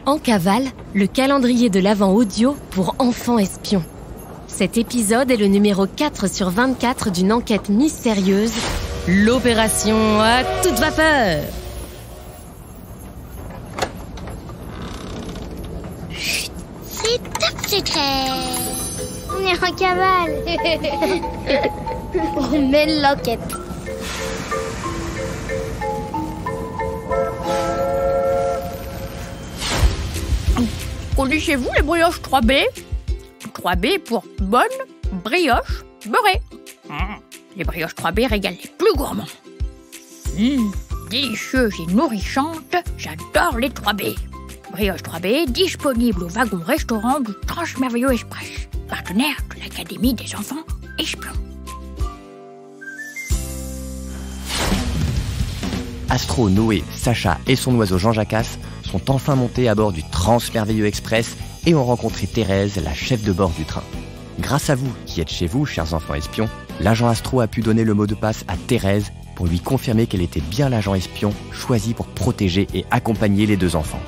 En cavale, le calendrier de l'Avent audio pour enfants espions. Cet épisode est le numéro 4 sur 24 d'une enquête mystérieuse, l'opération à toute vapeur. C'est top secret. On est en cavale. On mène l'enquête. Connaissez-vous les brioches 3B? 3B pour bonne brioche beurrée. Les brioches 3B régalent les plus gourmands. Délicieuses et nourrissantes, j'adore les 3B. Brioche 3B, disponible au wagon-restaurant du Transmerveilleux Express, partenaire de l'Académie des enfants espions. Astro, Noé, Sacha et son oiseau Jean Jacasse sont enfin montés à bord du Transmerveilleux Express et ont rencontré Thérèse, la chef de bord du train. Grâce à vous qui êtes chez vous, chers enfants espions, l'agent Astro a pu donner le mot de passe à Thérèse pour lui confirmer qu'elle était bien l'agent espion choisi pour protéger et accompagner les deux enfants.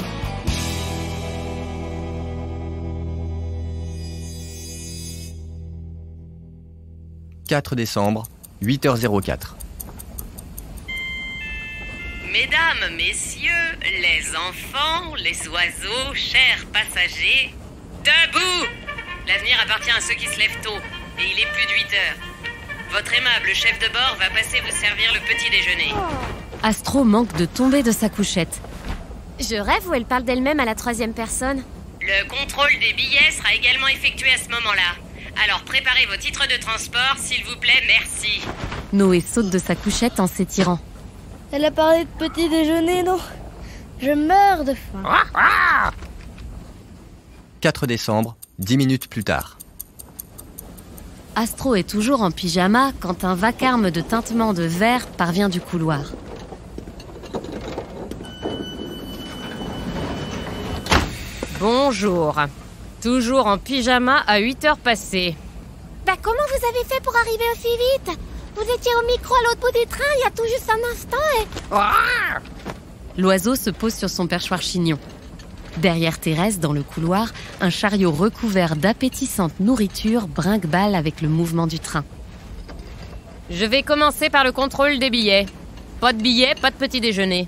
« 4 décembre, 8h04. Mesdames, messieurs, les enfants, les oiseaux, chers passagers, debout! L'avenir appartient à ceux qui se lèvent tôt, et il est plus de 8 heures. Votre aimable chef de bord va passer vous servir le petit déjeuner. Astro manque de tomber de sa couchette. Je rêve ou elle parle d'elle-même à la troisième personne? Le contrôle des billets sera également effectué à ce moment-là. Alors préparez vos titres de transport, s'il vous plaît, merci. Noé saute de sa couchette en s'étirant. Elle a parlé de petit déjeuner, non? Je meurs de faim. 4 décembre, 10 minutes plus tard. Astro est toujours en pyjama quand un vacarme de tintement de verre parvient du couloir. Bonjour. Toujours en pyjama à 8h passées. Bah comment vous avez fait pour arriver aussi vite? Vous étiez au micro à l'autre bout du train il y a tout juste un instant et... L'oiseau se pose sur son perchoir chignon. Derrière Thérèse, dans le couloir, un chariot recouvert d'appétissante nourriture brinque-balle avec le mouvement du train. Je vais commencer par le contrôle des billets. Pas de billets, pas de petit déjeuner.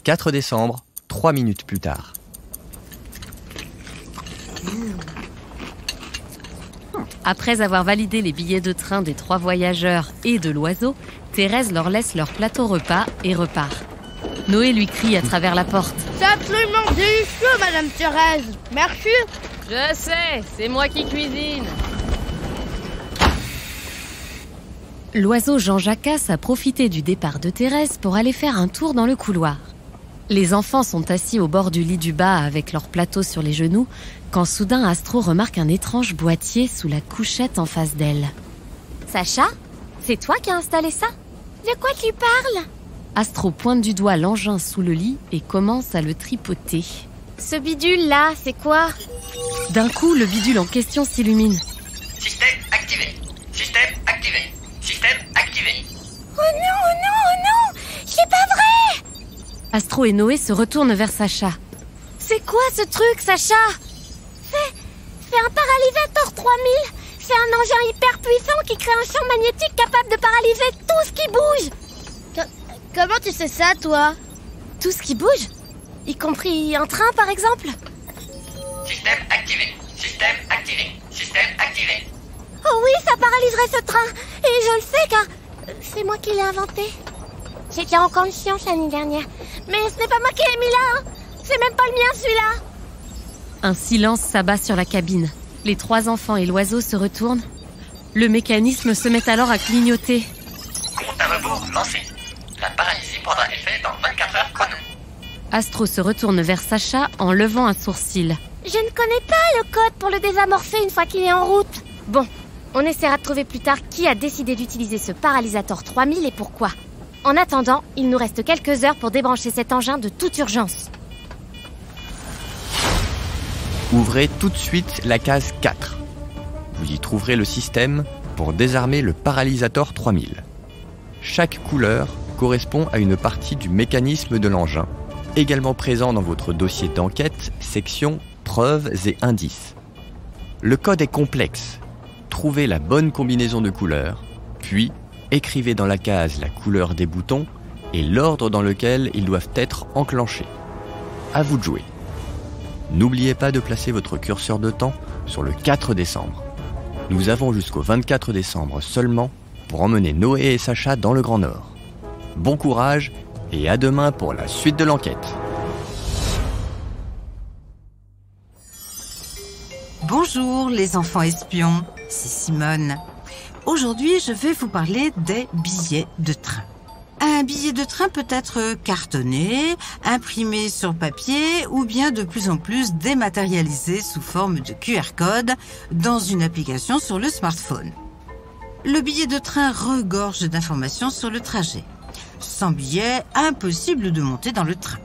4 décembre, 3 minutes plus tard. Après avoir validé les billets de train des 3 voyageurs et de l'oiseau, Thérèse leur laisse leur plateau repas et repart. Noé lui crie à travers la porte. C'est absolument délicieux, Madame Thérèse. Merci. Je sais, c'est moi qui cuisine. L'oiseau Jean Jacasse a profité du départ de Thérèse pour aller faire un tour dans le couloir. Les enfants sont assis au bord du lit du bas avec leur plateau sur les genoux, quand soudain Astro remarque un étrange boîtier sous la couchette en face d'elle. Sacha, c'est toi qui as installé ça? De quoi tu parles? Astro pointe du doigt l'engin sous le lit et commence à le tripoter. Ce bidule-là, c'est quoi? D'un coup, le bidule en question s'illumine. Système activé. Système activé. Système activé. Oh non, c'est pas vrai! Astro et Noé se retournent vers Sacha. C'est quoi ce truc, Sacha? C'est un paralysateur 3000. C'est un engin hyper puissant qui crée un champ magnétique capable de paralyser tout ce qui bouge. Comment tu sais ça, toi? Tout ce qui bouge? Y compris un train, par exemple? Système activé. Système activé. Système activé. Oh oui, ça paralyserait ce train. Et je le sais car c'est moi qui l'ai inventé. J'étais en conscience l'année dernière. Mais ce n'est pas moi qui l'ai mis là. C'est même pas le mien, celui-là. Un silence s'abat sur la cabine. Les 3 enfants et l'oiseau se retournent. Le mécanisme se met alors à clignoter. Compte à rebours lancé. La paralysie prendra effet dans 24 heures chrono. Astro se retourne vers Sacha en levant un sourcil. Je ne connais pas le code pour le désamorcer une fois qu'il est en route. Bon, on essaiera de trouver plus tard qui a décidé d'utiliser ce paralysateur 3000 et pourquoi. En attendant, il nous reste quelques heures pour débrancher cet engin de toute urgence. Ouvrez tout de suite la case 4. Vous y trouverez le système pour désarmer le paralysateur 3000. Chaque couleur correspond à une partie du mécanisme de l'engin également présent dans votre dossier d'enquête, section Preuves et indices. Le code est complexe. Trouvez la bonne combinaison de couleurs, puis écrivez dans la case la couleur des boutons et l'ordre dans lequel ils doivent être enclenchés. À vous de jouer. N'oubliez pas de placer votre curseur de temps sur le 4 décembre. Nous avons jusqu'au 24 décembre seulement pour emmener Noé et Sacha dans le Grand Nord. Bon courage et à demain pour la suite de l'enquête. Bonjour les enfants espions, c'est Simone. Aujourd'hui, je vais vous parler des billets de train. Un billet de train peut être cartonné, imprimé sur papier ou bien de plus en plus dématérialisé sous forme de QR code dans une application sur le smartphone. Le billet de train regorge d'informations sur le trajet. Sans billet, impossible de monter dans le train.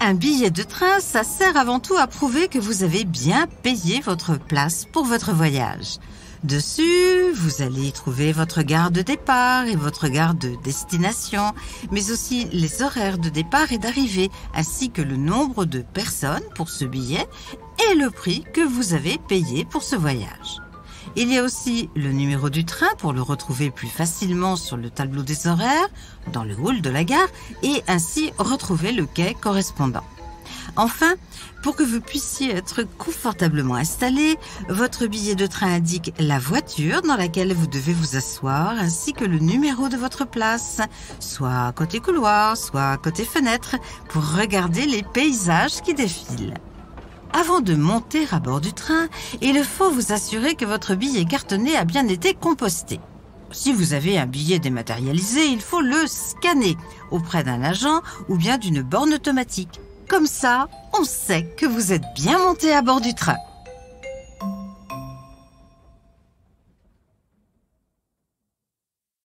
Un billet de train, ça sert avant tout à prouver que vous avez bien payé votre place pour votre voyage. Dessus, vous allez y trouver votre gare de départ et votre gare de destination, mais aussi les horaires de départ et d'arrivée, ainsi que le nombre de personnes pour ce billet et le prix que vous avez payé pour ce voyage. Il y a aussi le numéro du train pour le retrouver plus facilement sur le tableau des horaires, dans le hall de la gare, et ainsi retrouver le quai correspondant. Enfin, pour que vous puissiez être confortablement installé, votre billet de train indique la voiture dans laquelle vous devez vous asseoir ainsi que le numéro de votre place, soit côté couloir, soit côté fenêtre, pour regarder les paysages qui défilent. Avant de monter à bord du train, il faut vous assurer que votre billet cartonné a bien été composté. Si vous avez un billet dématérialisé, il faut le scanner auprès d'un agent ou bien d'une borne automatique. Comme ça, on sait que vous êtes bien monté à bord du train.